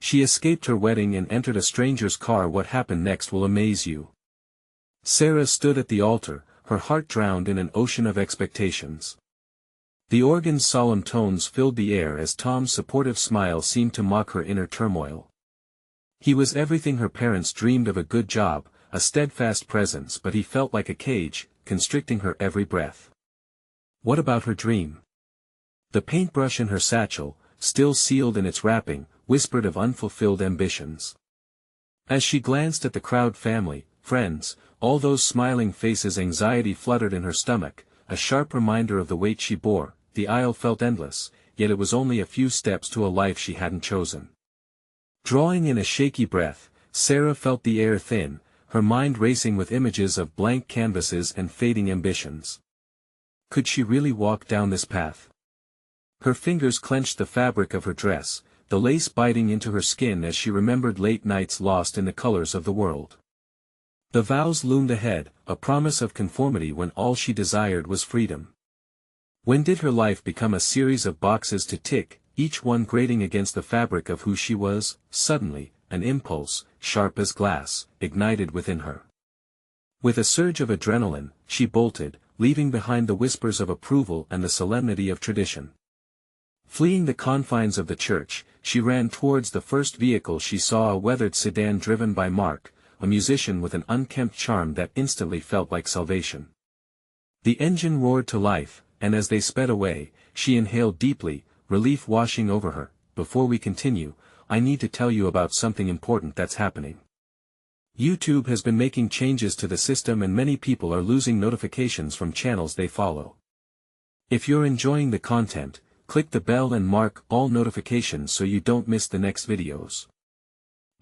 She escaped her wedding and entered a stranger's car. What happened next will amaze you. Sarah stood at the altar, her heart drowned in an ocean of expectations. The organ's solemn tones filled the air as Tom's supportive smile seemed to mock her inner turmoil. He was everything her parents dreamed of: a good job, a steadfast presence, but he felt like a cage, constricting her every breath. What about her dream? The paintbrush in her satchel, still sealed in its wrapping, whispered of unfulfilled ambitions. As she glanced at the crowd, family, friends, all those smiling faces, anxiety fluttered in her stomach, a sharp reminder of the weight she bore. The aisle felt endless, yet it was only a few steps to a life she hadn't chosen. Drawing in a shaky breath, Sarah felt the air thin, her mind racing with images of blank canvases and fading ambitions. Could she really walk down this path? Her fingers clenched the fabric of her dress, the lace biting into her skin as she remembered late nights lost in the colors of the world. The vows loomed ahead, a promise of conformity when all she desired was freedom. When did her life become a series of boxes to tick, each one grating against the fabric of who she was? Suddenly, an impulse, sharp as glass, ignited within her. With a surge of adrenaline, she bolted, leaving behind the whispers of approval and the solemnity of tradition. Fleeing the confines of the church, she ran towards the first vehicle she saw, a weathered sedan driven by Mark, a musician with an unkempt charm that instantly felt like salvation. The engine roared to life, and as they sped away, she inhaled deeply, relief washing over her. Before we continue, I need to tell you about something important that's happening. YouTube has been making changes to the system and many people are losing notifications from channels they follow. If you're enjoying the content, click the bell and mark all notifications so you don't miss the next videos.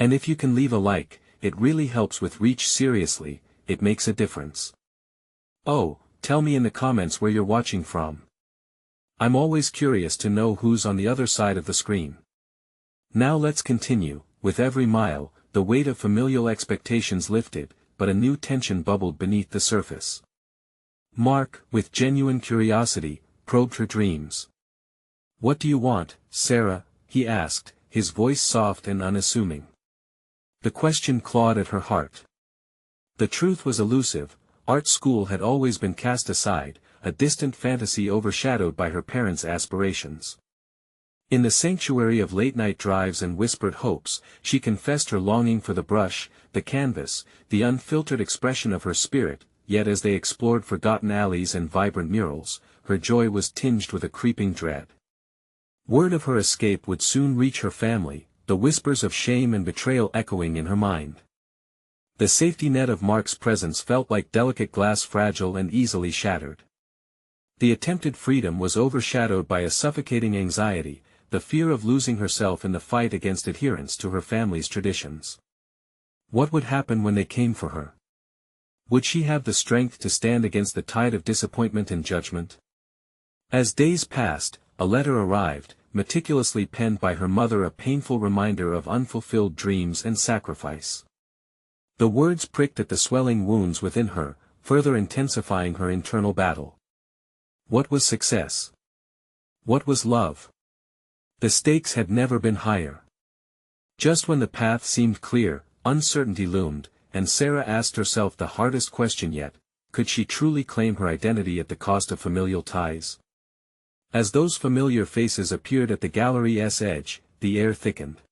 And if you can leave a like, it really helps with reach. Seriously, it makes a difference. Oh, tell me in the comments where you're watching from. I'm always curious to know who's on the other side of the screen. Now let's continue. With every mile, the weight of familial expectations lifted, but a new tension bubbled beneath the surface. Mark, with genuine curiosity, probed her dreams. "What do you want, Sarah?" he asked, his voice soft and unassuming. The question clawed at her heart. The truth was elusive. Art school had always been cast aside, a distant fantasy overshadowed by her parents' aspirations. In the sanctuary of late-night drives and whispered hopes, she confessed her longing for the brush, the canvas, the unfiltered expression of her spirit, yet as they explored forgotten alleys and vibrant murals, her joy was tinged with a creeping dread. Word of her escape would soon reach her family, the whispers of shame and betrayal echoing in her mind. The safety net of Mark's presence felt like delicate glass, fragile and easily shattered. The attempted freedom was overshadowed by a suffocating anxiety, the fear of losing herself in the fight against adherence to her family's traditions. What would happen when they came for her? Would she have the strength to stand against the tide of disappointment and judgment? As days passed, a letter arrived, meticulously penned by her mother, a painful reminder of unfulfilled dreams and sacrifice. The words pricked at the swelling wounds within her, further intensifying her internal battle. What was success? What was love? The stakes had never been higher. Just when the path seemed clear, uncertainty loomed, and Sarah asked herself the hardest question yet: could she truly claim her identity at the cost of familial ties? As those familiar faces appeared at the gallery's edge, the air thickened.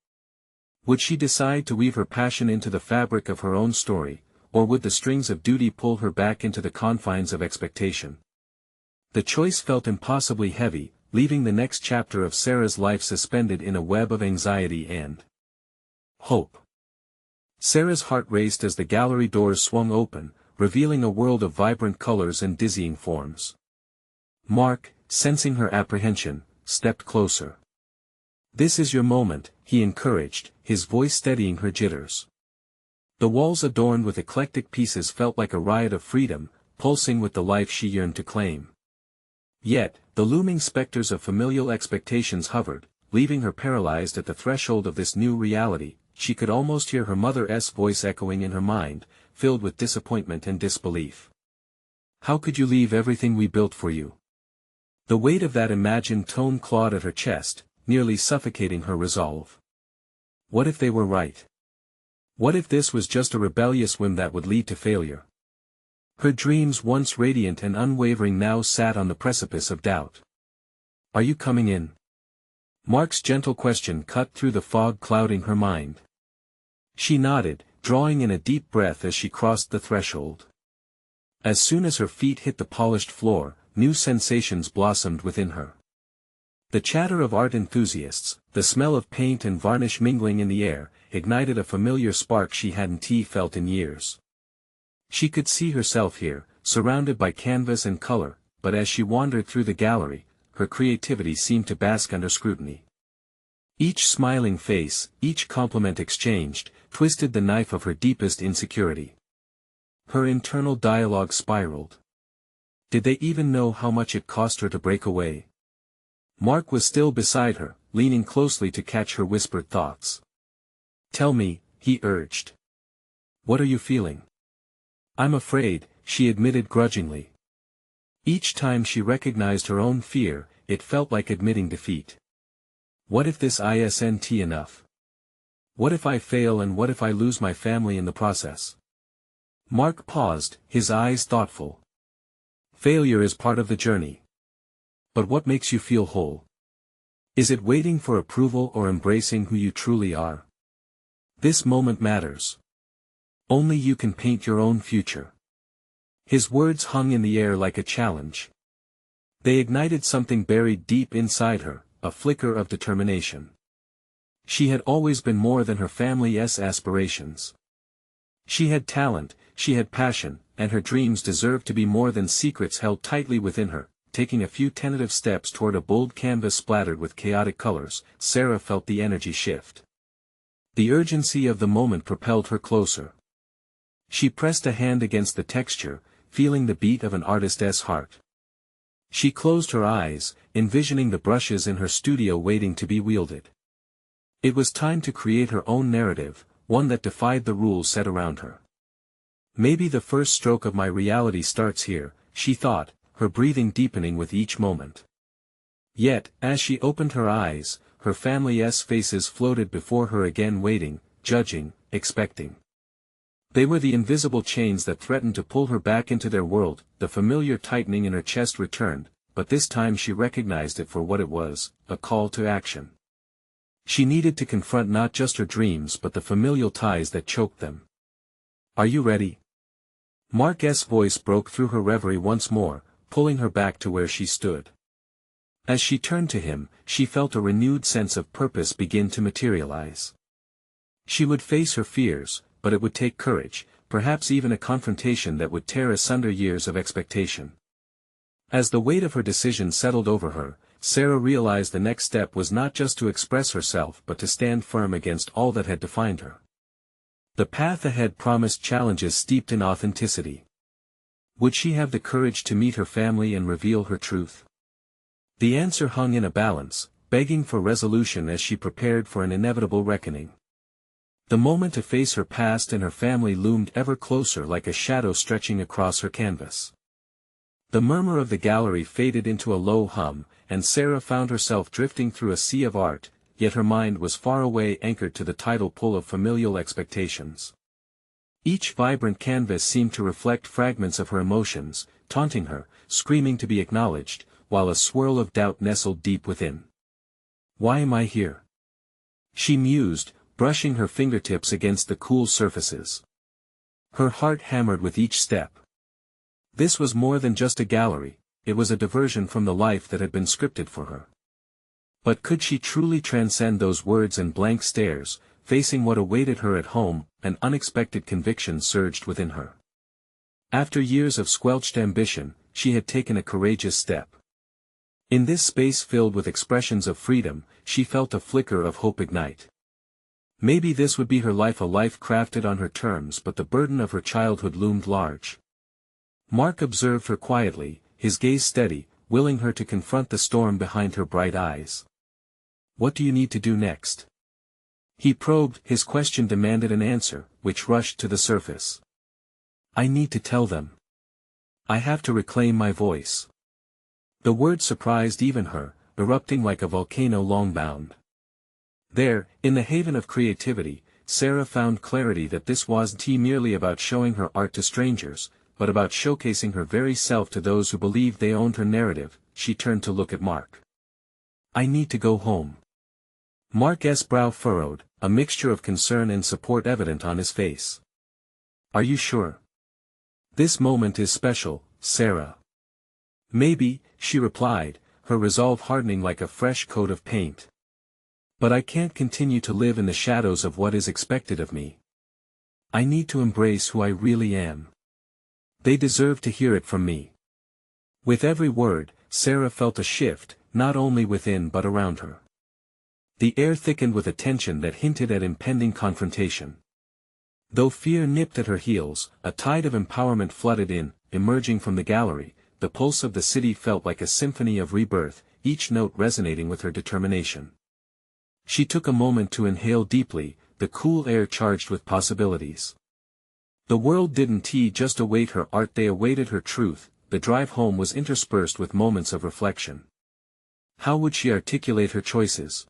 Would she decide to weave her passion into the fabric of her own story, or would the strings of duty pull her back into the confines of expectation? The choice felt impossibly heavy, leaving the next chapter of Sarah's life suspended in a web of anxiety and hope. Sarah's heart raced as the gallery doors swung open, revealing a world of vibrant colors and dizzying forms. Mark, sensing her apprehension, stepped closer. "This is your moment," he encouraged, his voice steadying her jitters. The walls adorned with eclectic pieces felt like a riot of freedom, pulsing with the life she yearned to claim. Yet, the looming specters of familial expectations hovered, leaving her paralyzed at the threshold of this new reality. She could almost hear her mother's voice echoing in her mind, filled with disappointment and disbelief. "How could you leave everything we built for you?" The weight of that imagined tone clawed at her chest, nearly suffocating her resolve. What if they were right? What if this was just a rebellious whim that would lead to failure? Her dreams, once radiant and unwavering, now sat on the precipice of doubt. "Are you coming in?" Mark's gentle question cut through the fog clouding her mind. She nodded, drawing in a deep breath as she crossed the threshold. As soon as her feet hit the polished floor, new sensations blossomed within her. The chatter of art enthusiasts, the smell of paint and varnish mingling in the air, ignited a familiar spark she hadn't felt in years. She could see herself here, surrounded by canvas and color, but as she wandered through the gallery, her creativity seemed to bask under scrutiny. Each smiling face, each compliment exchanged, twisted the knife of her deepest insecurity. Her internal dialogue spiraled. Did they even know how much it cost her to break away? Mark was still beside her, leaning closely to catch her whispered thoughts. "Tell me," he urged. "What are you feeling?" "I'm afraid," she admitted grudgingly. Each time she recognized her own fear, it felt like admitting defeat. What if this isn't enough? What if I fail, and what if I lose my family in the process? Mark paused, his eyes thoughtful. Failure is part of the journey. But what makes you feel whole? Is it waiting for approval or embracing who you truly are? This moment matters. Only you can paint your own future. His words hung in the air like a challenge. They ignited something buried deep inside her, a flicker of determination. She had always been more than her family's aspirations. She had talent, she had passion, and her dreams deserved to be more than secrets held tightly within her. Taking a few tentative steps toward a bold canvas splattered with chaotic colors, Sarah felt the energy shift. The urgency of the moment propelled her closer. She pressed a hand against the texture, feeling the beat of an artist's heart. She closed her eyes, envisioning the brushes in her studio waiting to be wielded. It was time to create her own narrative, one that defied the rules set around her. Maybe the first stroke of my reality starts here, she thought, her breathing deepening with each moment. Yet, as she opened her eyes, her family's faces floated before her again, waiting, judging, expecting. They were the invisible chains that threatened to pull her back into their world. The familiar tightening in her chest returned, but this time she recognized it for what it was, a call to action. She needed to confront not just her dreams but the familial ties that choked them. "Are you ready?" Mark's voice broke through her reverie once more, pulling her back to where she stood. As she turned to him, she felt a renewed sense of purpose begin to materialize. She would face her fears, but it would take courage, perhaps even a confrontation that would tear asunder years of expectation. As the weight of her decision settled over her, Sarah realized the next step was not just to express herself but to stand firm against all that had defined her. The path ahead promised challenges steeped in authenticity. Would she have the courage to meet her family and reveal her truth? The answer hung in a balance, begging for resolution as she prepared for an inevitable reckoning. The moment to face her past and her family loomed ever closer, like a shadow stretching across her canvas. The murmur of the gallery faded into a low hum, and Sarah found herself drifting through a sea of art, yet her mind was far away, anchored to the tidal pull of familial expectations. Each vibrant canvas seemed to reflect fragments of her emotions, taunting her, screaming to be acknowledged, while a swirl of doubt nestled deep within. "Why am I here?" she mused, brushing her fingertips against the cool surfaces. Her heart hammered with each step. This was more than just a gallery, it was a diversion from the life that had been scripted for her. But could she truly transcend those words and blank stares? Facing what awaited her at home, an unexpected conviction surged within her. After years of squelched ambition, she had taken a courageous step. In this space filled with expressions of freedom, she felt a flicker of hope ignite. Maybe this would be her life, a life crafted on her terms, but the burden of her childhood loomed large. Mark observed her quietly, his gaze steady, willing her to confront the storm behind her bright eyes. "What do you need to do next?" he probed. His question demanded an answer, which rushed to the surface. "I need to tell them. I have to reclaim my voice." The word surprised even her, erupting like a volcano long bound. There, in the haven of creativity, Sarah found clarity that this wasn't merely about showing her art to strangers, but about showcasing her very self to those who believed they owned her narrative. She turned to look at Mark. "I need to go home." Mark's brow furrowed, a mixture of concern and support evident on his face. "Are you sure? This moment is special, Sarah." "Maybe," she replied, her resolve hardening like a fresh coat of paint. "But I can't continue to live in the shadows of what is expected of me. I need to embrace who I really am. They deserve to hear it from me." With every word, Sarah felt a shift, not only within but around her. The air thickened with a tension that hinted at impending confrontation. Though fear nipped at her heels, a tide of empowerment flooded in. Emerging from the gallery, the pulse of the city felt like a symphony of rebirth, each note resonating with her determination. She took a moment to inhale deeply, the cool air charged with possibilities. The world didn't just await her art, they awaited her truth. The drive home was interspersed with moments of reflection. How would she articulate her choices?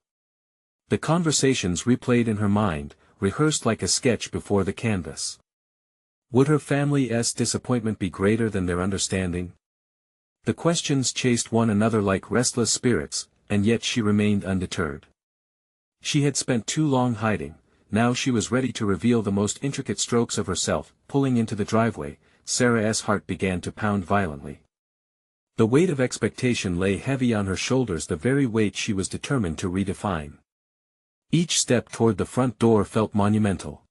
The conversations replayed in her mind, rehearsed like a sketch before the canvas. Would her family's disappointment be greater than their understanding? The questions chased one another like restless spirits, and yet she remained undeterred. She had spent too long hiding, now she was ready to reveal the most intricate strokes of herself. Pulling into the driveway, Sarah's heart began to pound violently. The weight of expectation lay heavy on her shoulders, the very weight she was determined to redefine. Each step toward the front door felt monumental.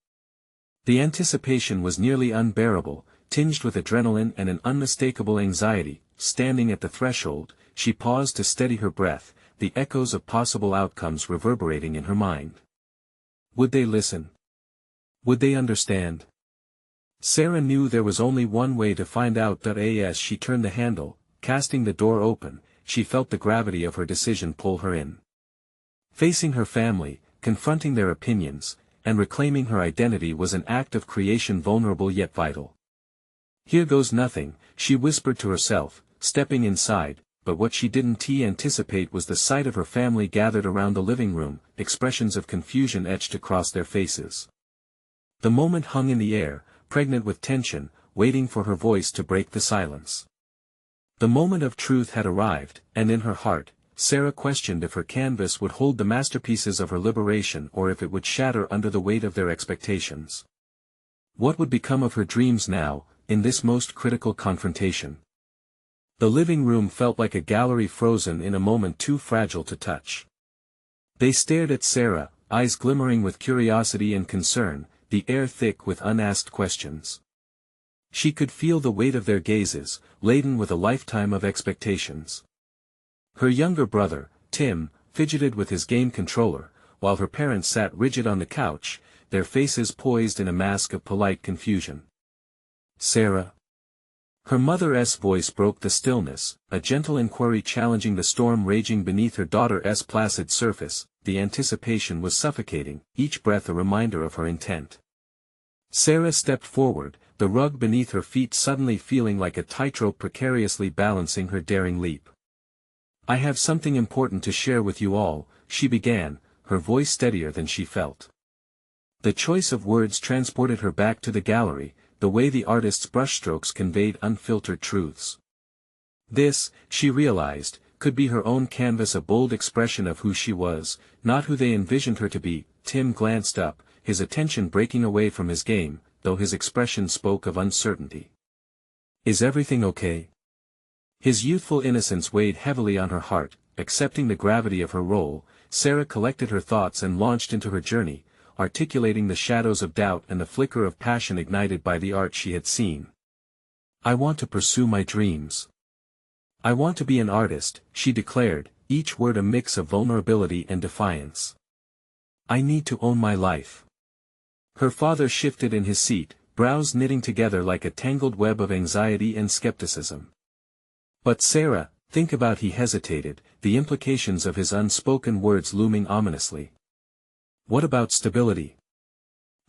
The anticipation was nearly unbearable, tinged with adrenaline and an unmistakable anxiety. Standing at the threshold, she paused to steady her breath, the echoes of possible outcomes reverberating in her mind. Would they listen? Would they understand? Sarah knew there was only one way to find out. As she turned the handle, casting the door open, she felt the gravity of her decision pull her in. Facing her family, confronting their opinions, and reclaiming her identity was an act of creation, vulnerable yet vital. "Here goes nothing," she whispered to herself, stepping inside, but what she didn't anticipate was the sight of her family gathered around the living room, expressions of confusion etched across their faces. The moment hung in the air, pregnant with tension, waiting for her voice to break the silence. The moment of truth had arrived, and in her heart, Sarah questioned if her canvas would hold the masterpieces of her liberation or if it would shatter under the weight of their expectations. What would become of her dreams now, in this most critical confrontation? The living room felt like a gallery frozen in a moment too fragile to touch. They stared at Sarah, eyes glimmering with curiosity and concern, the air thick with unasked questions. She could feel the weight of their gazes, laden with a lifetime of expectations. Her younger brother, Tim, fidgeted with his game controller, while her parents sat rigid on the couch, their faces poised in a mask of polite confusion. "Sarah?" Her mother's voice broke the stillness, a gentle inquiry challenging the storm raging beneath her daughter's placid surface. The anticipation was suffocating, each breath a reminder of her intent. Sarah stepped forward, the rug beneath her feet suddenly feeling like a tightrope precariously balancing her daring leap. "I have something important to share with you all," she began, her voice steadier than she felt. The choice of words transported her back to the gallery, the way the artist's brushstrokes conveyed unfiltered truths. This, she realized, could be her own canvas, a bold expression of who she was, not who they envisioned her to be. Tim glanced up, his attention breaking away from his game, though his expression spoke of uncertainty. "Is everything okay?" His youthful innocence weighed heavily on her heart. Accepting the gravity of her role, Sarah collected her thoughts and launched into her journey, articulating the shadows of doubt and the flicker of passion ignited by the art she had seen. "I want to pursue my dreams. I want to be an artist," she declared, each word a mix of vulnerability and defiance. "I need to own my life." Her father shifted in his seat, brows knitting together like a tangled web of anxiety and skepticism. "But Sarah, think about," he hesitated, the implications of his unspoken words looming ominously. "What about stability?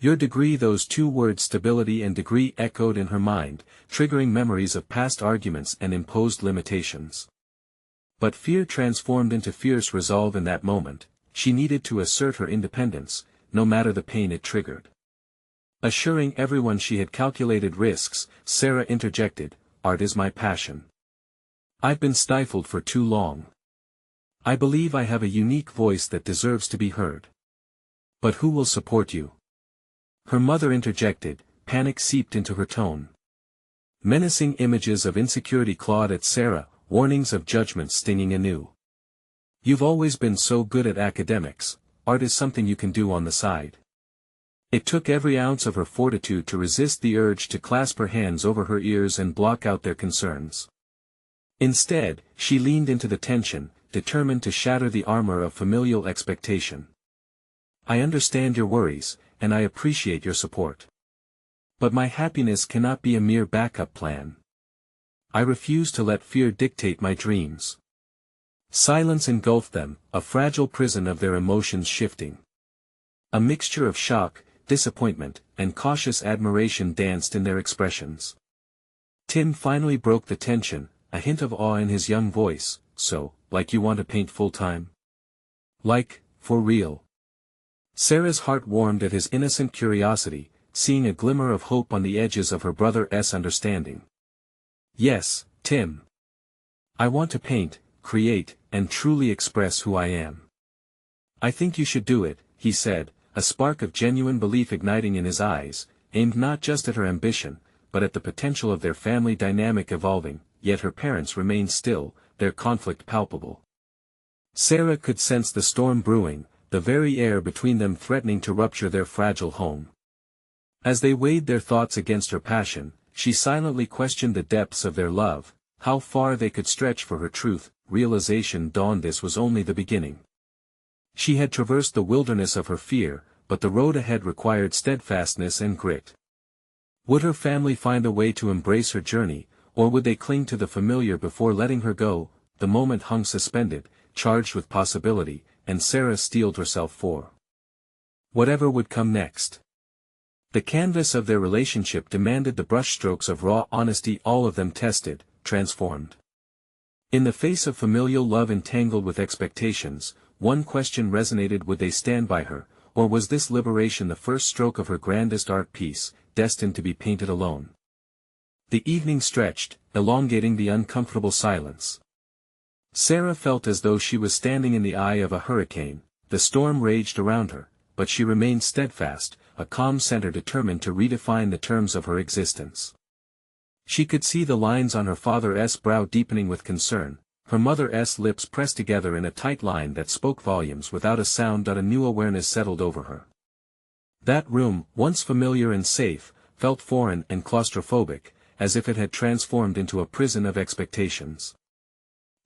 Your degree?" Those two words, stability and degree, echoed in her mind, triggering memories of past arguments and imposed limitations. But fear transformed into fierce resolve in that moment. she needed to assert her independence, no matter the pain it triggered. Assuring everyone she had calculated risks, Sarah interjected, "Art is my passion. I've been stifled for too long. I believe I have a unique voice that deserves to be heard. But who will support you?" Her mother interjected, panic seeped into her tone. Menacing images of insecurity clawed at Sarah, warnings of judgment stinging anew. "You've always been so good at academics, art is something you can do on the side." It took every ounce of her fortitude to resist the urge to clasp her hands over her ears and block out their concerns. Instead, she leaned into the tension, determined to shatter the armor of familial expectation. "I understand your worries, and I appreciate your support. But my happiness cannot be a mere backup plan. I refuse to let fear dictate my dreams." Silence engulfed them, a fragile prison of their emotions shifting. A mixture of shock, disappointment, and cautious admiration danced in their expressions. Tim finally broke the tension, a hint of awe in his young voice. "So, like you want to paint full-time?" "Like, for real?" Sarah's heart warmed at his innocent curiosity, seeing a glimmer of hope on the edges of her brother's understanding. "Yes, Tim. I want to paint, create, and truly express who I am." "I think you should do it," he said, a spark of genuine belief igniting in his eyes, aimed not just at her ambition, but at the potential of their family dynamic evolving. Yet her parents remained still, their conflict palpable. Sarah could sense the storm brewing, the very air between them threatening to rupture their fragile home. As they weighed their thoughts against her passion, she silently questioned the depths of their love, how far they could stretch for her truth. Realization dawned this was only the beginning. She had traversed the wilderness of her fear, but the road ahead required steadfastness and grit. Would her family find a way to embrace her journey, or would they cling to the familiar before letting her go? The moment hung suspended, charged with possibility, and Sarah steeled herself for whatever would come next. The canvas of their relationship demanded the brushstrokes of raw honesty, all of them tested, transformed. In the face of familial love entangled with expectations, one question resonated: would they stand by her, or was this liberation the first stroke of her grandest art piece, destined to be painted alone? The evening stretched, elongating the uncomfortable silence. Sarah felt as though she was standing in the eye of a hurricane. The storm raged around her, but she remained steadfast, a calm center determined to redefine the terms of her existence. She could see the lines on her father's brow deepening with concern, her mother's lips pressed together in a tight line that spoke volumes. Without a sound, a new awareness settled over her. That room, once familiar and safe, felt foreign and claustrophobic, as if it had transformed into a prison of expectations.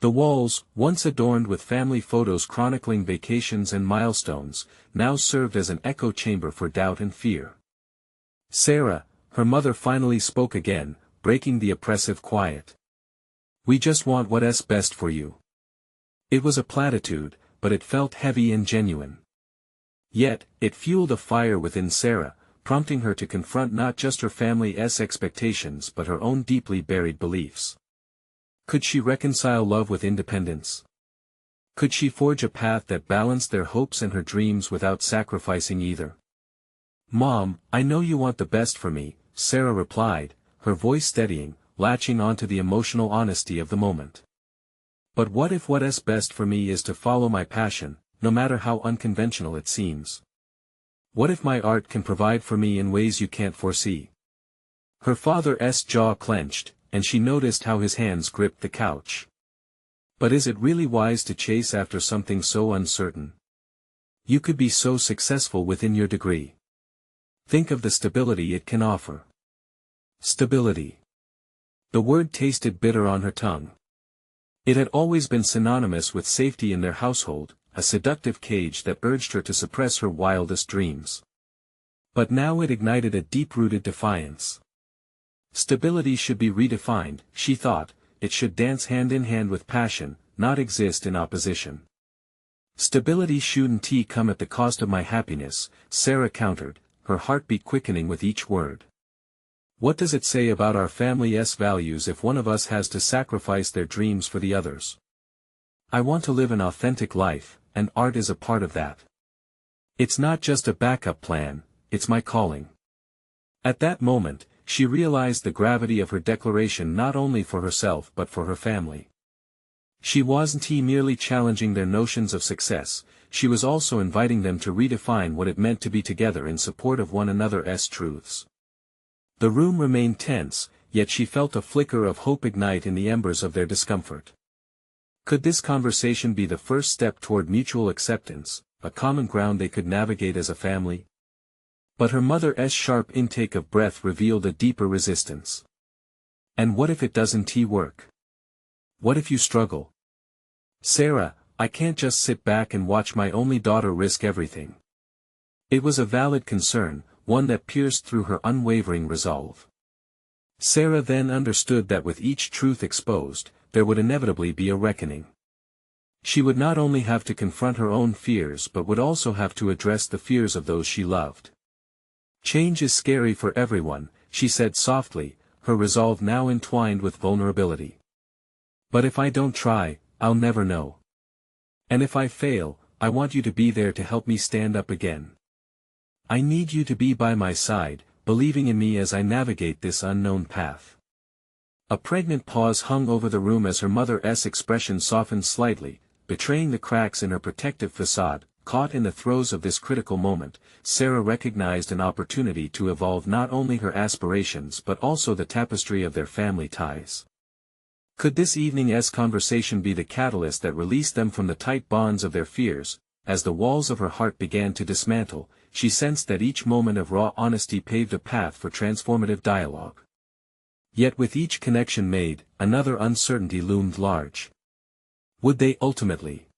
The walls, once adorned with family photos chronicling vacations and milestones, now served as an echo chamber for doubt and fear. "Sarah," her mother finally spoke again, breaking the oppressive quiet. "We just want what's best for you." It was a platitude, but it felt heavy and genuine. Yet, it fueled a fire within Sarah, prompting her to confront not just her family's expectations but her own deeply buried beliefs. Could she reconcile love with independence? Could she forge a path that balanced their hopes and her dreams without sacrificing either? "Mom, I know you want the best for me," Sarah replied, her voice steadying, latching onto the emotional honesty of the moment. "But what if what's best for me is to follow my passion, no matter how unconventional it seems? What if my art can provide for me in ways you can't foresee?" Her father's jaw clenched, and she noticed how his hands gripped the couch. "But is it really wise to chase after something so uncertain? You could be so successful within your degree. Think of the stability it can offer." Stability. The word tasted bitter on her tongue. It had always been synonymous with safety in their household, a seductive cage that urged her to suppress her wildest dreams. But now it ignited a deep-rooted defiance. Stability should be redefined, she thought. It should dance hand in hand with passion, not exist in opposition. "Stability shouldn't come at the cost of my happiness," Sarah countered, her heartbeat quickening with each word. "What does it say about our family's values if one of us has to sacrifice their dreams for the others? I want to live an authentic life, and art is a part of that. It's not just a backup plan, it's my calling. At that moment, she realized the gravity of her declaration not only for herself but for her family. She wasn't merely challenging their notions of success, she was also inviting them to redefine what it meant to be together in support of one another's truths. The room remained tense, yet she felt a flicker of hope ignite in the embers of their discomfort. Could this conversation be the first step toward mutual acceptance, a common ground they could navigate as a family? But her mother's sharp intake of breath revealed a deeper resistance. And what if it doesn't work? What if you struggle? Sarah, I can't just sit back and watch my only daughter risk everything. It was a valid concern, one that pierced through her unwavering resolve. Sarah then understood that with each truth exposed, there would inevitably be a reckoning. She would not only have to confront her own fears but would also have to address the fears of those she loved. Change is scary for everyone, she said softly, her resolve now entwined with vulnerability. But if I don't try, I'll never know. And if I fail, I want you to be there to help me stand up again. I need you to be by my side, believing in me as I navigate this unknown path. A pregnant pause hung over the room as her mother's expression softened slightly, betraying the cracks in her protective facade. Caught in the throes of this critical moment, Sarah recognized an opportunity to evolve not only her aspirations but also the tapestry of their family ties. Could this evening's conversation be the catalyst that released them from the tight bonds of their fears? As the walls of her heart began to dismantle, she sensed that each moment of raw honesty paved a path for transformative dialogue. Yet with each connection made, another uncertainty loomed large. Would they ultimately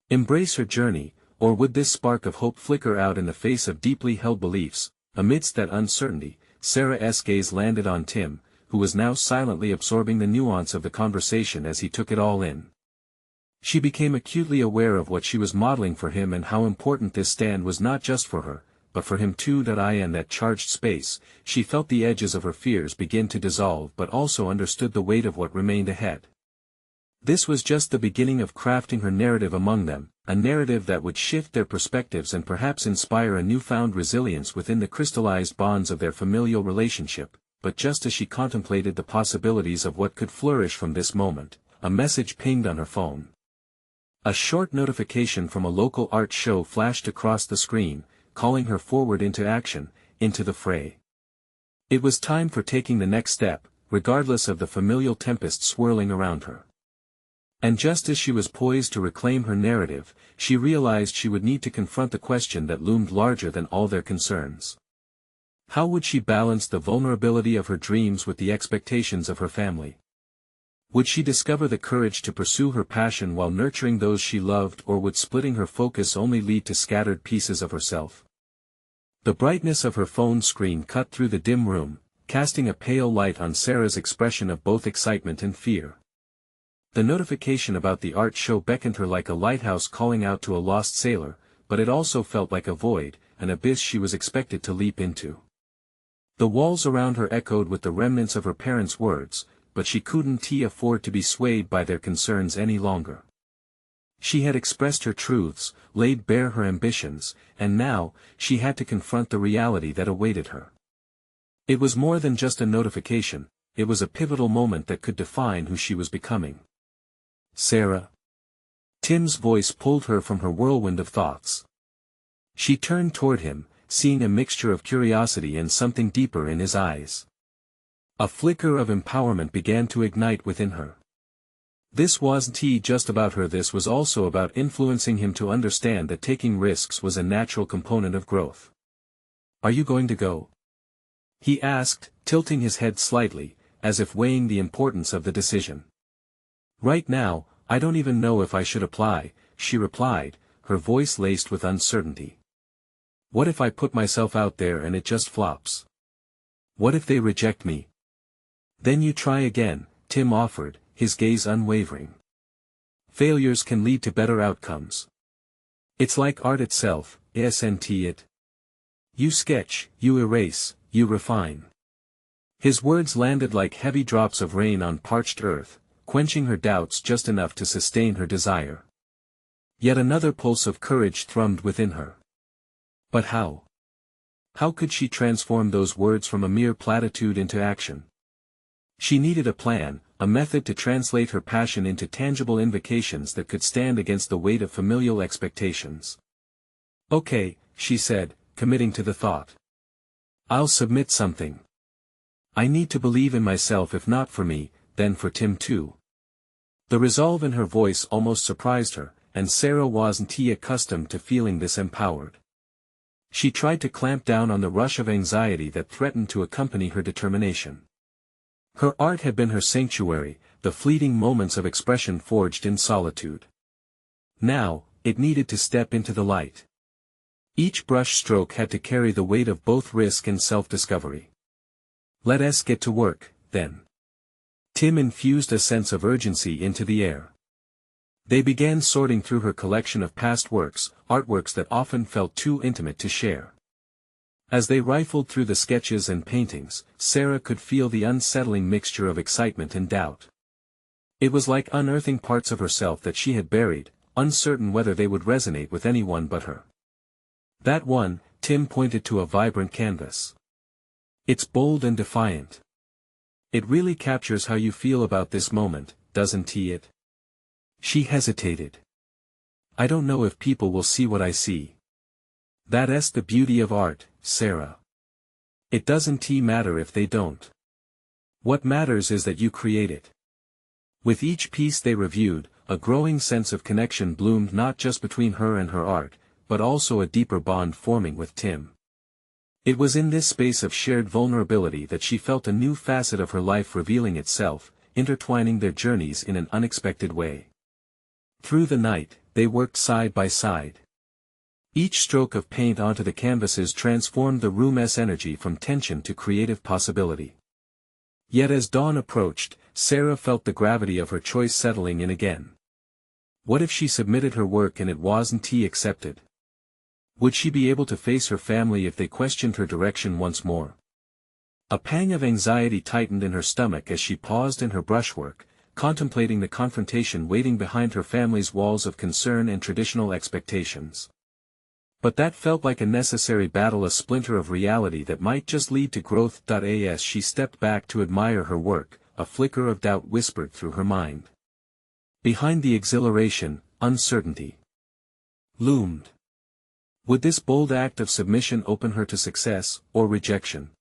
embrace her journey, or would this spark of hope flicker out in the face of deeply held beliefs? Amidst that uncertainty, Sarah's gaze landed on Tim, who was now silently absorbing the nuance of the conversation as he took it all in. She became acutely aware of what she was modeling for him and how important this stand was not just for her, but for him too. In that charged space, she felt the edges of her fears begin to dissolve but also understood the weight of what remained ahead. This was just the beginning of crafting her narrative among them, a narrative that would shift their perspectives and perhaps inspire a newfound resilience within the crystallized bonds of their familial relationship. But just as she contemplated the possibilities of what could flourish from this moment, a message pinged on her phone. A short notification from a local art show flashed across the screen, calling her forward into action, into the fray. It was time for taking the next step, regardless of the familial tempest swirling around her. And just as she was poised to reclaim her narrative, she realized she would need to confront the question that loomed larger than all their concerns. How would she balance the vulnerability of her dreams with the expectations of her family? Would she discover the courage to pursue her passion while nurturing those she loved, or would splitting her focus only lead to scattered pieces of herself? The brightness of her phone screen cut through the dim room, casting a pale light on Sarah's expression of both excitement and fear. The notification about the art show beckoned her like a lighthouse calling out to a lost sailor, but it also felt like a void, an abyss she was expected to leap into. The walls around her echoed with the remnants of her parents' words, but she couldn't afford to be swayed by their concerns any longer. She had expressed her truths, laid bare her ambitions, and now, she had to confront the reality that awaited her. It was more than just a notification, it was a pivotal moment that could define who she was becoming. Sarah. Tim's voice pulled her from her whirlwind of thoughts. She turned toward him, seeing a mixture of curiosity and something deeper in his eyes. A flicker of empowerment began to ignite within her. This wasn't just about her, this was also about influencing him to understand that taking risks was a natural component of growth. Are you going to go? He asked, tilting his head slightly, as if weighing the importance of the decision. Right now, I don't even know if I should apply, she replied, her voice laced with uncertainty. What if I put myself out there and it just flops? What if they reject me? Then you try again, Tim offered, his gaze unwavering. Failures can lead to better outcomes. It's like art itself, isn't it? You sketch, you erase, you refine. His words landed like heavy drops of rain on parched earth, quenching her doubts just enough to sustain her desire. Yet another pulse of courage thrummed within her. But how? How could she transform those words from a mere platitude into action? She needed a plan, a method to translate her passion into tangible invocations that could stand against the weight of familial expectations. "Okay," she said, committing to the thought. "I'll submit something. I need to believe in myself, if not for me, then for Tim too." The resolve in her voice almost surprised her, and Sarah wasn't accustomed to feeling this empowered. She tried to clamp down on the rush of anxiety that threatened to accompany her determination. Her art had been her sanctuary, the fleeting moments of expression forged in solitude. Now, it needed to step into the light. Each brush stroke had to carry the weight of both risk and self-discovery. "Let us get to work, then." Tim infused a sense of urgency into the air. They began sorting through her collection of past works, artworks that often felt too intimate to share. As they rifled through the sketches and paintings, Sarah could feel the unsettling mixture of excitement and doubt. It was like unearthing parts of herself that she had buried, uncertain whether they would resonate with anyone but her. "That one," Tim pointed to a vibrant canvas. "It's bold and defiant. It really captures how you feel about this moment, doesn't it?" She hesitated. "I don't know if people will see what I see." "That's the beauty of art, Sarah. It doesn't matter if they don't. What matters is that you create it." With each piece they reviewed, a growing sense of connection bloomed, not just between her and her art, but also a deeper bond forming with Tim. It was in this space of shared vulnerability that she felt a new facet of her life revealing itself, intertwining their journeys in an unexpected way. Through the night, they worked side by side. Each stroke of paint onto the canvases transformed the room's energy from tension to creative possibility. Yet as dawn approached, Sarah felt the gravity of her choice settling in again. What if she submitted her work and it wasn't accepted? Would she be able to face her family if they questioned her direction once more? A pang of anxiety tightened in her stomach as she paused in her brushwork, contemplating the confrontation waiting behind her family's walls of concern and traditional expectations. But that felt like a necessary battle, a splinter of reality that might just lead to growth. As she stepped back to admire her work, a flicker of doubt whispered through her mind. Behind the exhilaration, uncertainty loomed. Would this bold act of submission open her to success, or rejection?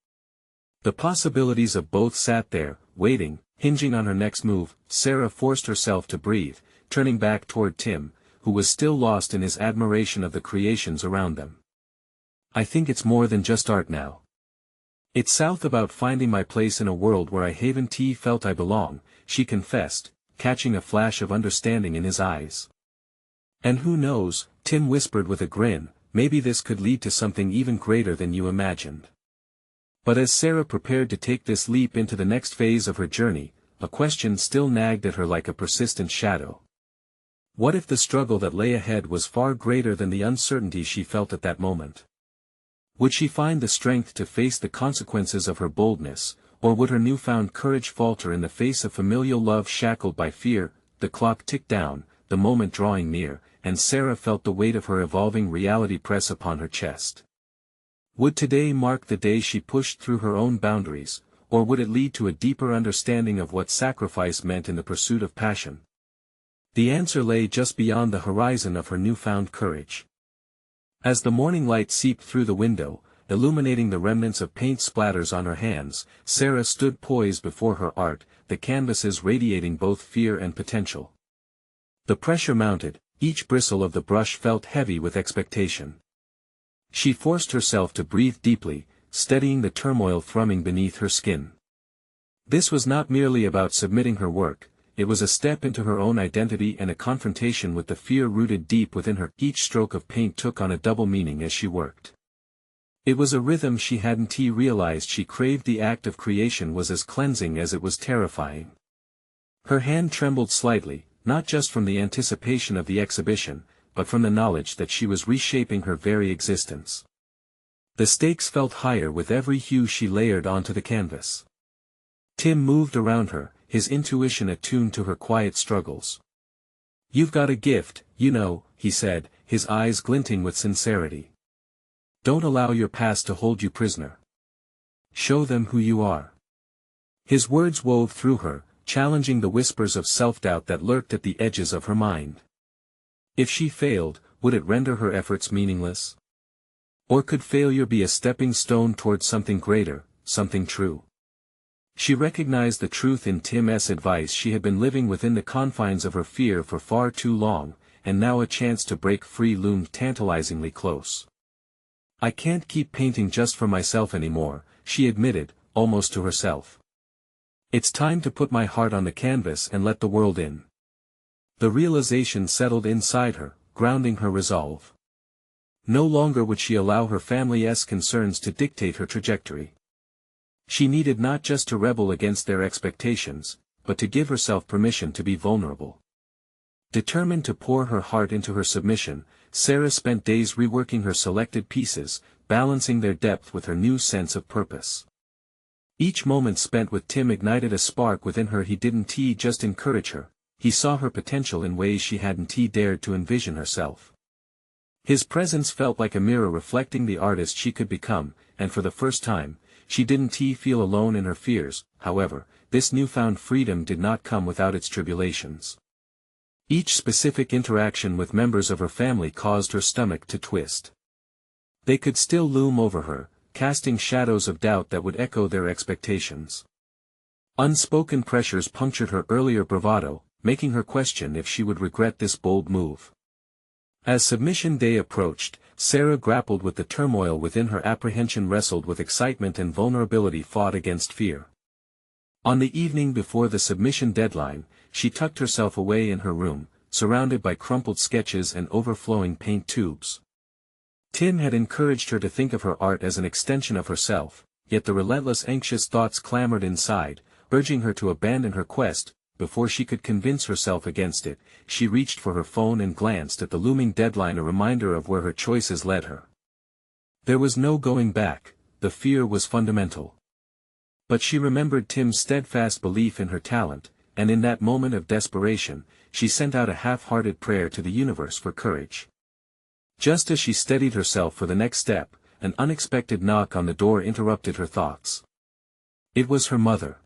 The possibilities of both sat there, waiting, hinging on her next move. Sarah forced herself to breathe, turning back toward Tim, who was still lost in his admiration of the creations around them. "I think it's more than just art now. It's about finding my place in a world where I haven't felt I belong," she confessed, catching a flash of understanding in his eyes. "And who knows," Tim whispered with a grin, "maybe this could lead to something even greater than you imagined." But as Sarah prepared to take this leap into the next phase of her journey, a question still nagged at her like a persistent shadow. What if the struggle that lay ahead was far greater than the uncertainty she felt at that moment? Would she find the strength to face the consequences of her boldness, or would her newfound courage falter in the face of familial love shackled by fear? The clock ticked down, the moment drawing near, and Sarah felt the weight of her evolving reality press upon her chest. Would today mark the day she pushed through her own boundaries, or would it lead to a deeper understanding of what sacrifice meant in the pursuit of passion? The answer lay just beyond the horizon of her newfound courage. As the morning light seeped through the window, illuminating the remnants of paint splatters on her hands, Sarah stood poised before her art, the canvases radiating both fear and potential. The pressure mounted, each bristle of the brush felt heavy with expectation. She forced herself to breathe deeply, steadying the turmoil thrumming beneath her skin. This was not merely about submitting her work, it was a step into her own identity and a confrontation with the fear rooted deep within her. Each stroke of paint took on a double meaning as she worked. It was a rhythm she hadn't realized she craved. The act of creation was as cleansing as it was terrifying. Her hand trembled slightly, not just from the anticipation of the exhibition, but from the knowledge that she was reshaping her very existence. The stakes felt higher with every hue she layered onto the canvas. Tim moved around her, his intuition attuned to her quiet struggles. You've got a gift, you know, he said, his eyes glinting with sincerity. Don't allow your past to hold you prisoner. Show them who you are. His words wove through her, challenging the whispers of self-doubt that lurked at the edges of her mind. If she failed, would it render her efforts meaningless? Or could failure be a stepping stone towards something greater, something true? She recognized the truth in Tim's advice. She had been living within the confines of her fear for far too long, and now a chance to break free loomed tantalizingly close. I can't keep painting just for myself anymore, she admitted, almost to herself. It's time to put my heart on the canvas and let the world in. The realization settled inside her, grounding her resolve. No longer would she allow her family's concerns to dictate her trajectory. She needed not just to rebel against their expectations, but to give herself permission to be vulnerable. Determined to pour her heart into her submission, Sarah spent days reworking her selected pieces, balancing their depth with her new sense of purpose. Each moment spent with Tim ignited a spark within her. He didn't just encourage her, he saw her potential in ways she hadn't dared to envision herself. His presence felt like a mirror reflecting the artist she could become, and for the first time, she didn't feel alone in her fears. However, this newfound freedom did not come without its tribulations. Each specific interaction with members of her family caused her stomach to twist. They could still loom over her, casting shadows of doubt that would echo their expectations. Unspoken pressures punctured her earlier bravado, making her question if she would regret this bold move. As submission day approached, Sarah grappled with the turmoil within her. Apprehension wrestled with excitement and vulnerability fought against fear. On the evening before the submission deadline, she tucked herself away in her room, surrounded by crumpled sketches and overflowing paint tubes. Tim had encouraged her to think of her art as an extension of herself, yet the relentless anxious thoughts clamored inside, urging her to abandon her quest. Before she could convince herself against it, she reached for her phone and glanced at the looming deadline, a reminder of where her choices led her. There was no going back, the fear was fundamental. But she remembered Tim's steadfast belief in her talent, and in that moment of desperation, she sent out a half-hearted prayer to the universe for courage. Just as she steadied herself for the next step, an unexpected knock on the door interrupted her thoughts. It was her mother.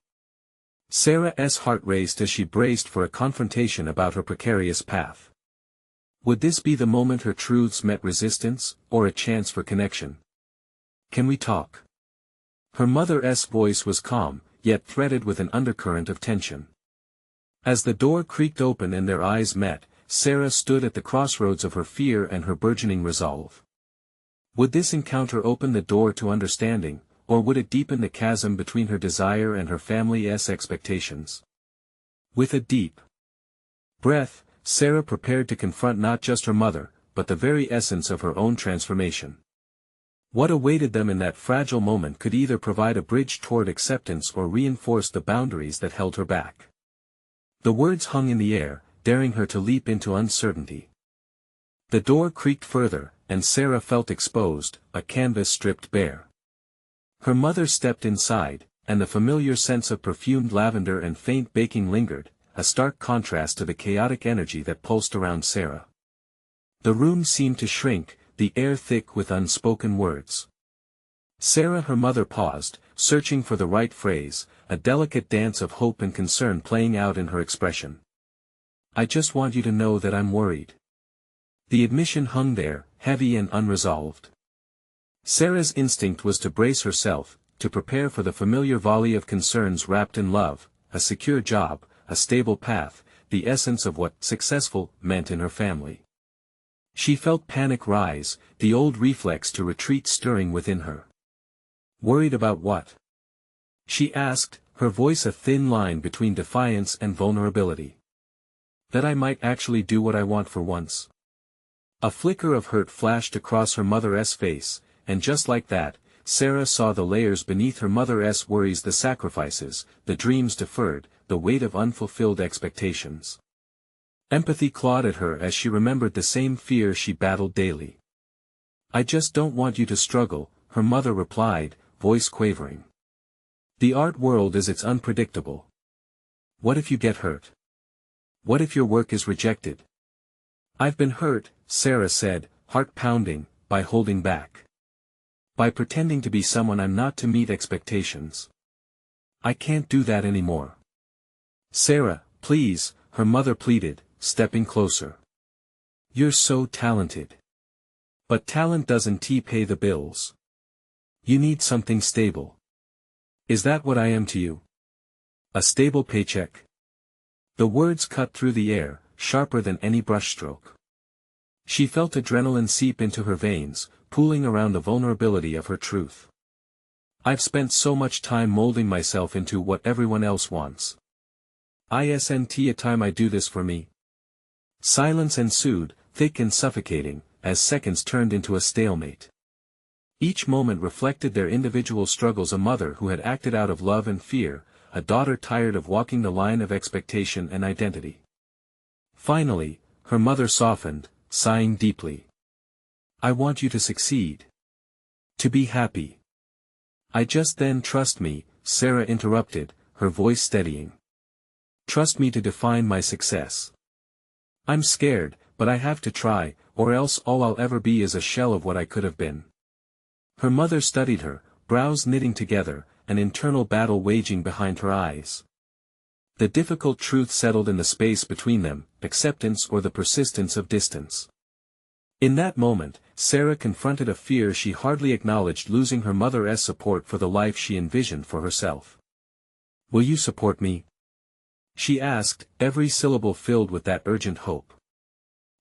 Sarah's heart raced as she braced for a confrontation about her precarious path. Would this be the moment her truths met resistance, or a chance for connection? Can we talk? Her mother's voice was calm, yet threaded with an undercurrent of tension. As the door creaked open and their eyes met, Sarah stood at the crossroads of her fear and her burgeoning resolve. Would this encounter open the door to understanding, or would it deepen the chasm between her desire and her family's expectations? With a deep breath, Sarah prepared to confront not just her mother, but the very essence of her own transformation. What awaited them in that fragile moment could either provide a bridge toward acceptance or reinforce the boundaries that held her back. The words hung in the air, daring her to leap into uncertainty. The door creaked further, and Sarah felt exposed, a canvas stripped bare. Her mother stepped inside, and the familiar scents of perfumed lavender and faint baking lingered, a stark contrast to the chaotic energy that pulsed around Sarah. The room seemed to shrink, the air thick with unspoken words. Sarah, her mother, paused, searching for the right phrase, a delicate dance of hope and concern playing out in her expression. I just want you to know that I'm worried. The admission hung there, heavy and unresolved. Sarah's instinct was to brace herself, to prepare for the familiar volley of concerns wrapped in love, a secure job, a stable path, the essence of what successful meant in her family. She felt panic rise, the old reflex to retreat stirring within her. Worried about what? She asked, her voice a thin line between defiance and vulnerability. That I might actually do what I want for once. A flicker of hurt flashed across her mother's face, and just like that, Sarah saw the layers beneath her mother's worries, the sacrifices, the dreams deferred, the weight of unfulfilled expectations. Empathy clawed at her as she remembered the same fear she battled daily. I just don't want you to struggle, her mother replied, voice quavering. The art world is it's unpredictable. What if you get hurt? What if your work is rejected? I've been hurt, Sarah said, heart pounding, by holding back. By pretending to be someone I'm not to meet expectations. I can't do that anymore. Sarah, please, her mother pleaded, stepping closer. You're so talented. But talent doesn't pay the bills. You need something stable. Is that what I am to you? A stable paycheck? The words cut through the air, sharper than any brushstroke. She felt adrenaline seep into her veins, pooling around the vulnerability of her truth. I've spent so much time molding myself into what everyone else wants. Isn't it time I do this for me? Silence ensued, thick and suffocating, as seconds turned into a stalemate. Each moment reflected their individual struggles: a mother who had acted out of love and fear, a daughter tired of walking the line of expectation and identity. Finally, her mother softened, sighing deeply. I want you to succeed. To be happy. Then trust me, Sarah interrupted, her voice steadying. Trust me to define my success. I'm scared, but I have to try, or else all I'll ever be is a shell of what I could have been. Her mother studied her, brows knitting together, an internal battle waging behind her eyes. The difficult truth settled in the space between them: acceptance or the persistence of distance. In that moment, Sarah confronted a fear she hardly acknowledged: losing her mother's support for the life she envisioned for herself. Will you support me? She asked, every syllable filled with that urgent hope.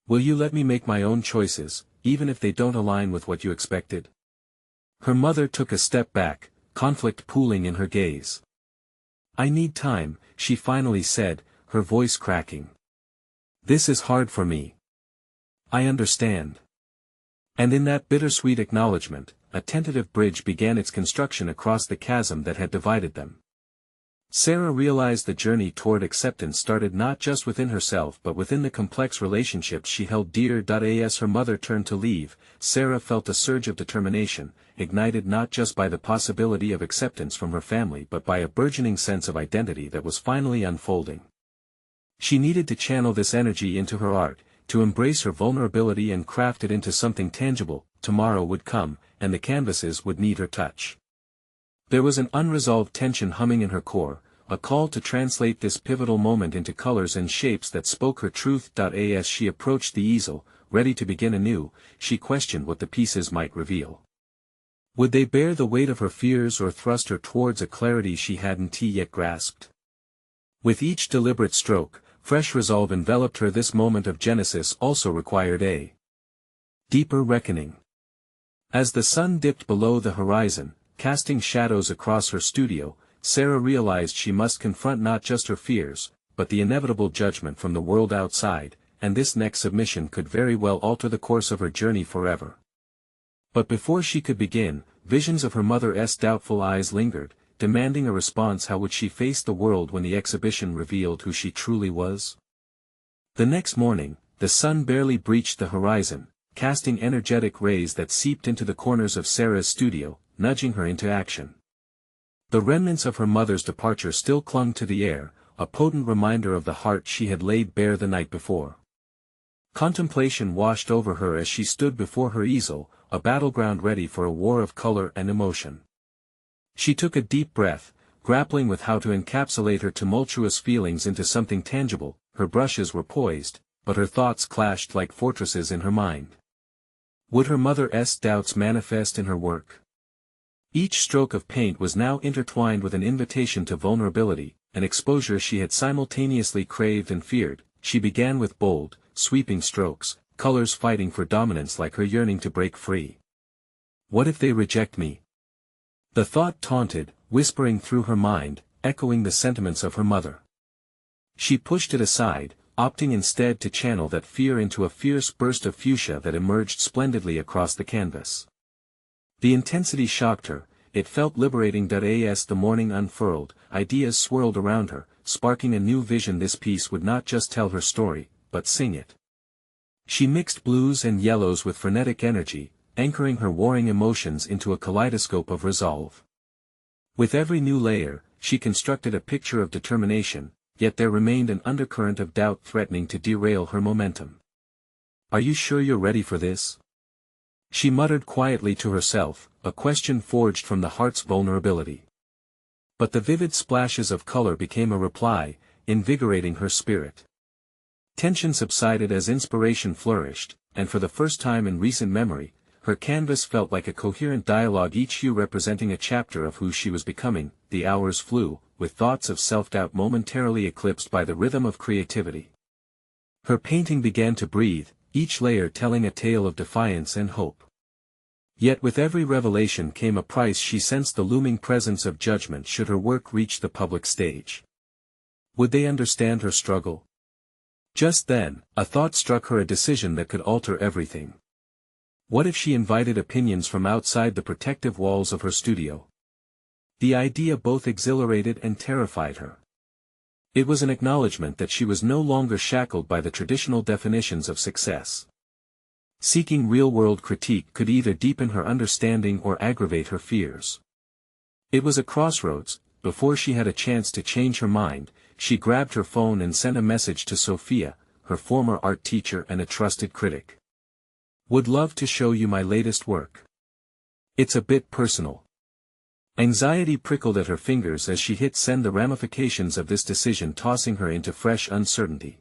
Will you let me make my own choices, even if they don't align with what you expected? Her mother took a step back, conflict pooling in her gaze. I need time, she finally said, her voice cracking. This is hard for me. I understand. And in that bittersweet acknowledgement, a tentative bridge began its construction across the chasm that had divided them. Sarah realized the journey toward acceptance started not just within herself but within the complex relationships she held dear. As her mother turned to leave, Sarah felt a surge of determination, ignited not just by the possibility of acceptance from her family but by a burgeoning sense of identity that was finally unfolding. She needed to channel this energy into her art, to embrace her vulnerability and craft it into something tangible. Tomorrow would come, and the canvases would need her touch. There was an unresolved tension humming in her core, a call to translate this pivotal moment into colors and shapes that spoke her truth. As she approached the easel, ready to begin anew, she questioned what the pieces might reveal. Would they bear the weight of her fears or thrust her towards a clarity she hadn't yet grasped? With each deliberate stroke, fresh resolve enveloped her. This moment of genesis also required a deeper reckoning. As the sun dipped below the horizon, casting shadows across her studio, Sarah realized she must confront not just her fears, but the inevitable judgment from the world outside, and this next submission could very well alter the course of her journey forever. But before she could begin, visions of her mother's doubtful eyes lingered, demanding a response. How would she face the world when the exhibition revealed who she truly was? The next morning, the sun barely breached the horizon, casting energetic rays that seeped into the corners of Sarah's studio, nudging her into action. The remnants of her mother's departure still clung to the air, a potent reminder of the heart she had laid bare the night before. Contemplation washed over her as she stood before her easel, a battleground ready for a war of color and emotion. She took a deep breath, grappling with how to encapsulate her tumultuous feelings into something tangible. Her brushes were poised, but her thoughts clashed like fortresses in her mind. Would her mother's doubts manifest in her work? Each stroke of paint was now intertwined with an invitation to vulnerability, an exposure she had simultaneously craved and feared. She began with bold, sweeping strokes, colors fighting for dominance like her yearning to break free. What if they reject me? The thought taunted, whispering through her mind, echoing the sentiments of her mother. She pushed it aside, opting instead to channel that fear into a fierce burst of fuchsia that emerged splendidly across the canvas. The intensity shocked her, it felt liberating. As the morning unfurled, ideas swirled around her, sparking a new vision. This piece would not just tell her story, but sing it. She mixed blues and yellows with frenetic energy, anchoring her warring emotions into a kaleidoscope of resolve. With every new layer, she constructed a picture of determination, yet there remained an undercurrent of doubt threatening to derail her momentum. Are you sure you're ready for this? She muttered quietly to herself, a question forged from the heart's vulnerability. But the vivid splashes of color became a reply, invigorating her spirit. Tension subsided as inspiration flourished, and for the first time in recent memory, her canvas felt like a coherent dialogue, each hue representing a chapter of who she was becoming. The hours flew, with thoughts of self-doubt momentarily eclipsed by the rhythm of creativity. Her painting began to breathe, each layer telling a tale of defiance and hope. Yet with every revelation came a price. She sensed the looming presence of judgment should her work reach the public stage. Would they understand her struggle? Just then, a thought struck her, a decision that could alter everything. What if she invited opinions from outside the protective walls of her studio? The idea both exhilarated and terrified her. It was an acknowledgement that she was no longer shackled by the traditional definitions of success. Seeking real-world critique could either deepen her understanding or aggravate her fears. It was a crossroads. Before she had a chance to change her mind, she grabbed her phone and sent a message to Sophia, her former art teacher and a trusted critic. Would love to show you my latest work. It's a bit personal. Anxiety prickled at her fingers as she hit send, the ramifications of this decision tossing her into fresh uncertainty.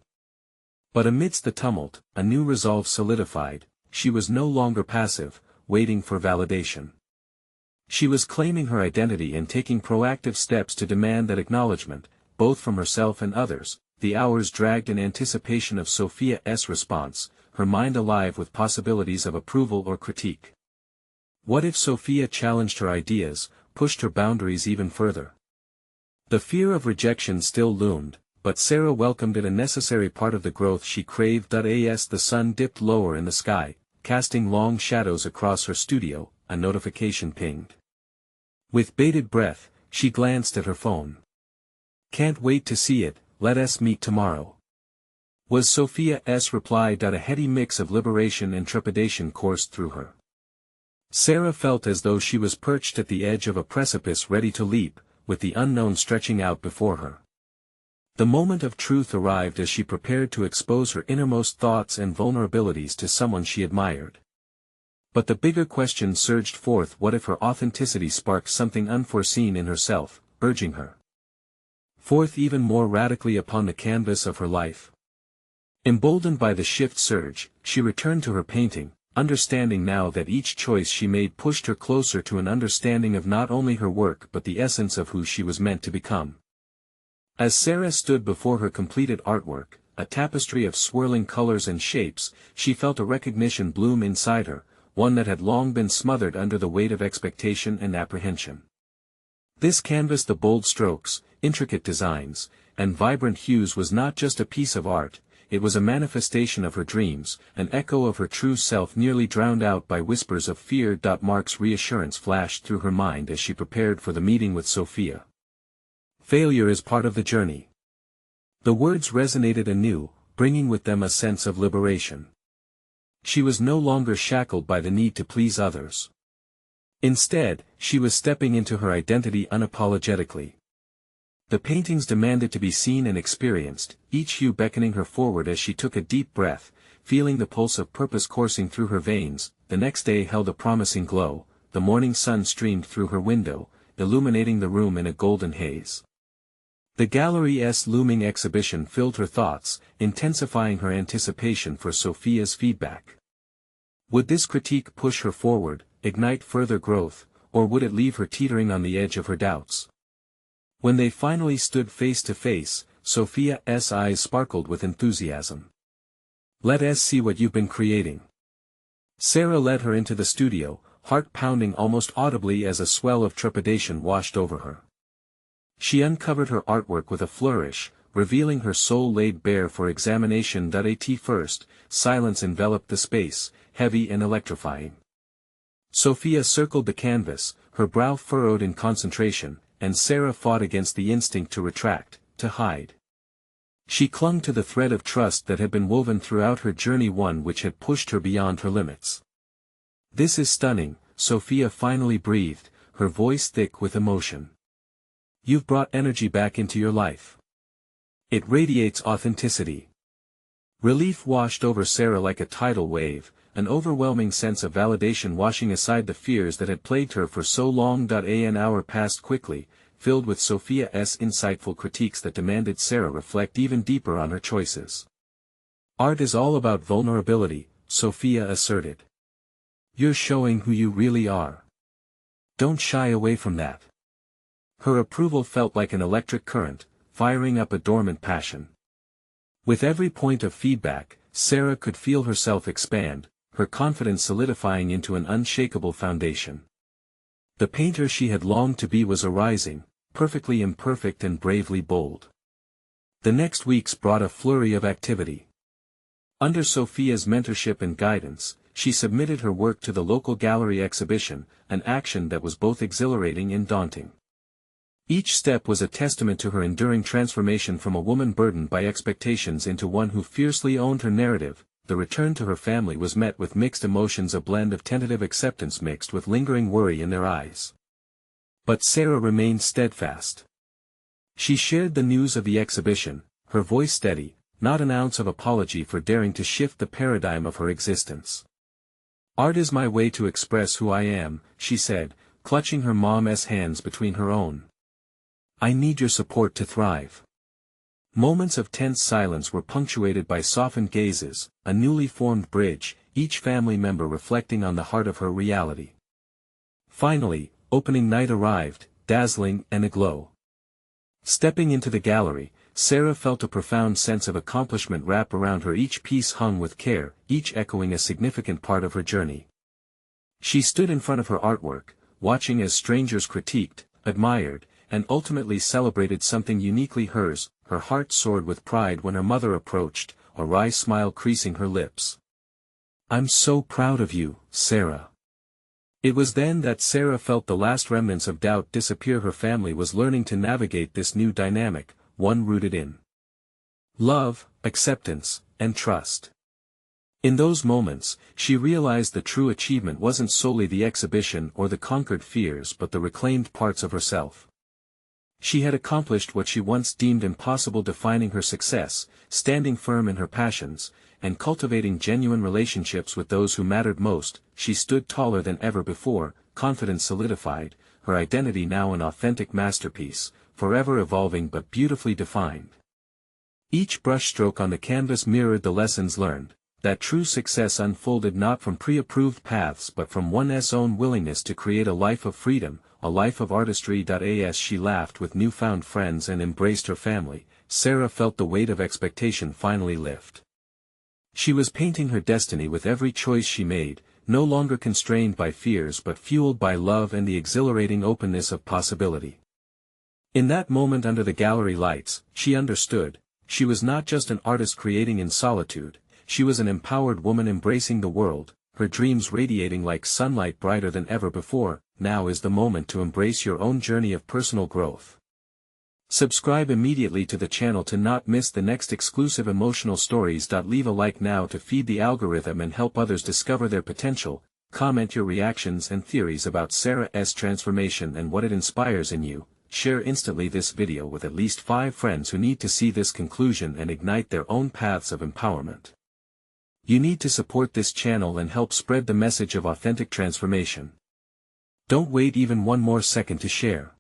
But amidst the tumult, a new resolve solidified. She was no longer passive, waiting for validation. She was claiming her identity and taking proactive steps to demand that acknowledgement, both from herself and others. The hours dragged in anticipation of Sophia's response, her mind alive with possibilities of approval or critique. What if Sophia challenged her ideas, pushed her boundaries even further? The fear of rejection still loomed, but Sarah welcomed it, a necessary part of the growth she craved. As the sun dipped lower in the sky, casting long shadows across her studio, a notification pinged. With bated breath, she glanced at her phone. Can't wait to see it, let us meet tomorrow. Was Sophia's reply. A heady mix of liberation and trepidation coursed through her. Sarah felt as though she was perched at the edge of a precipice ready to leap, with the unknown stretching out before her. The moment of truth arrived as she prepared to expose her innermost thoughts and vulnerabilities to someone she admired. But the bigger question surged forth: what if her authenticity sparked something unforeseen in herself, urging her forth even more radically upon the canvas of her life? Emboldened by the shift surge, she returned to her painting, understanding now that each choice she made pushed her closer to an understanding of not only her work but the essence of who she was meant to become. As Sarah stood before her completed artwork, a tapestry of swirling colors and shapes, she felt a recognition bloom inside her, one that had long been smothered under the weight of expectation and apprehension. This canvas, the bold strokes, intricate designs, and vibrant hues, was not just a piece of art, it was a manifestation of her dreams, an echo of her true self, nearly drowned out by whispers of fear. Mark's reassurance flashed through her mind as she prepared for the meeting with Sophia. Failure is part of the journey. The words resonated anew, bringing with them a sense of liberation. She was no longer shackled by the need to please others. Instead, she was stepping into her identity unapologetically. The paintings demanded to be seen and experienced, each hue beckoning her forward as she took a deep breath, feeling the pulse of purpose coursing through her veins. The next day held a promising glow. The morning sun streamed through her window, illuminating the room in a golden haze. The gallery's looming exhibition filled her thoughts, intensifying her anticipation for Sophia's feedback. Would this critique push her forward, ignite further growth, or would it leave her teetering on the edge of her doubts? When they finally stood face to face, Sophia's eyes sparkled with enthusiasm. Let us see what you've been creating. Sarah led her into the studio, heart pounding almost audibly as a swell of trepidation washed over her. She uncovered her artwork with a flourish, revealing her soul laid bare for examination. At first, silence enveloped the space, heavy and electrifying. Sophia circled the canvas, her brow furrowed in concentration, and Sarah fought against the instinct to retract, to hide. She clung to the thread of trust that had been woven throughout her journey, one which had pushed her beyond her limits. This is stunning, Sophia finally breathed, her voice thick with emotion. You've brought energy back into your life. It radiates authenticity. Relief washed over Sarah like a tidal wave, an overwhelming sense of validation washing aside the fears that had plagued her for so long. An hour passed quickly, filled with Sophia's insightful critiques that demanded Sarah reflect even deeper on her choices. Art is all about vulnerability, Sophia asserted. You're showing who you really are. Don't shy away from that. Her approval felt like an electric current, firing up a dormant passion. With every point of feedback, Sarah could feel herself expand, her confidence solidifying into an unshakable foundation. The painter she had longed to be was arising, perfectly imperfect and bravely bold. The next weeks brought a flurry of activity. Under Sophia's mentorship and guidance, she submitted her work to the local gallery exhibition, an action that was both exhilarating and daunting. Each step was a testament to her enduring transformation from a woman burdened by expectations into one who fiercely owned her narrative. The return to her family was met with mixed emotions, a blend of tentative acceptance mixed with lingering worry in their eyes. But Sarah remained steadfast. She shared the news of the exhibition, her voice steady, not an ounce of apology for daring to shift the paradigm of her existence. Art is my way to express who I am, she said, clutching her mom's hands between her own. I need your support to thrive. Moments of tense silence were punctuated by softened gazes, a newly formed bridge, each family member reflecting on the heart of her reality. Finally, opening night arrived, dazzling and aglow. Stepping into the gallery, Sarah felt a profound sense of accomplishment wrap around her, each piece hung with care, each echoing a significant part of her journey. She stood in front of her artwork, watching as strangers critiqued, admired, and ultimately celebrated something uniquely hers. Her heart soared with pride when her mother approached, a wry smile creasing her lips. I'm so proud of you, Sarah. It was then that Sarah felt the last remnants of doubt disappear. Her family was learning to navigate this new dynamic, one rooted in love, acceptance, and trust. In those moments, she realized the true achievement wasn't solely the exhibition or the conquered fears but the reclaimed parts of herself. She had accomplished what she once deemed impossible, defining her success, standing firm in her passions, and cultivating genuine relationships with those who mattered most. She stood taller than ever before, confidence solidified, her identity now an authentic masterpiece, forever evolving but beautifully defined. Each brushstroke on the canvas mirrored the lessons learned, that true success unfolded not from pre-approved paths but from one's own willingness to create a life of freedom, a life of artistry. As she laughed with newfound friends and embraced her family, Sarah felt the weight of expectation finally lift. She was painting her destiny with every choice she made, no longer constrained by fears but fueled by love and the exhilarating openness of possibility. In that moment under the gallery lights, she understood, she was not just an artist creating in solitude, she was an empowered woman embracing the world, her dreams radiating like sunlight brighter than ever before. Now is the moment to embrace your own journey of personal growth. Subscribe immediately to the channel to not miss the next exclusive emotional stories. Leave a like now to feed the algorithm and help others discover their potential. Comment your reactions and theories about Sarah's transformation and what it inspires in you. Share instantly this video with at least 5 friends who need to see this conclusion and ignite their own paths of empowerment. You need to support this channel and help spread the message of authentic transformation. Don't wait even one more second to share.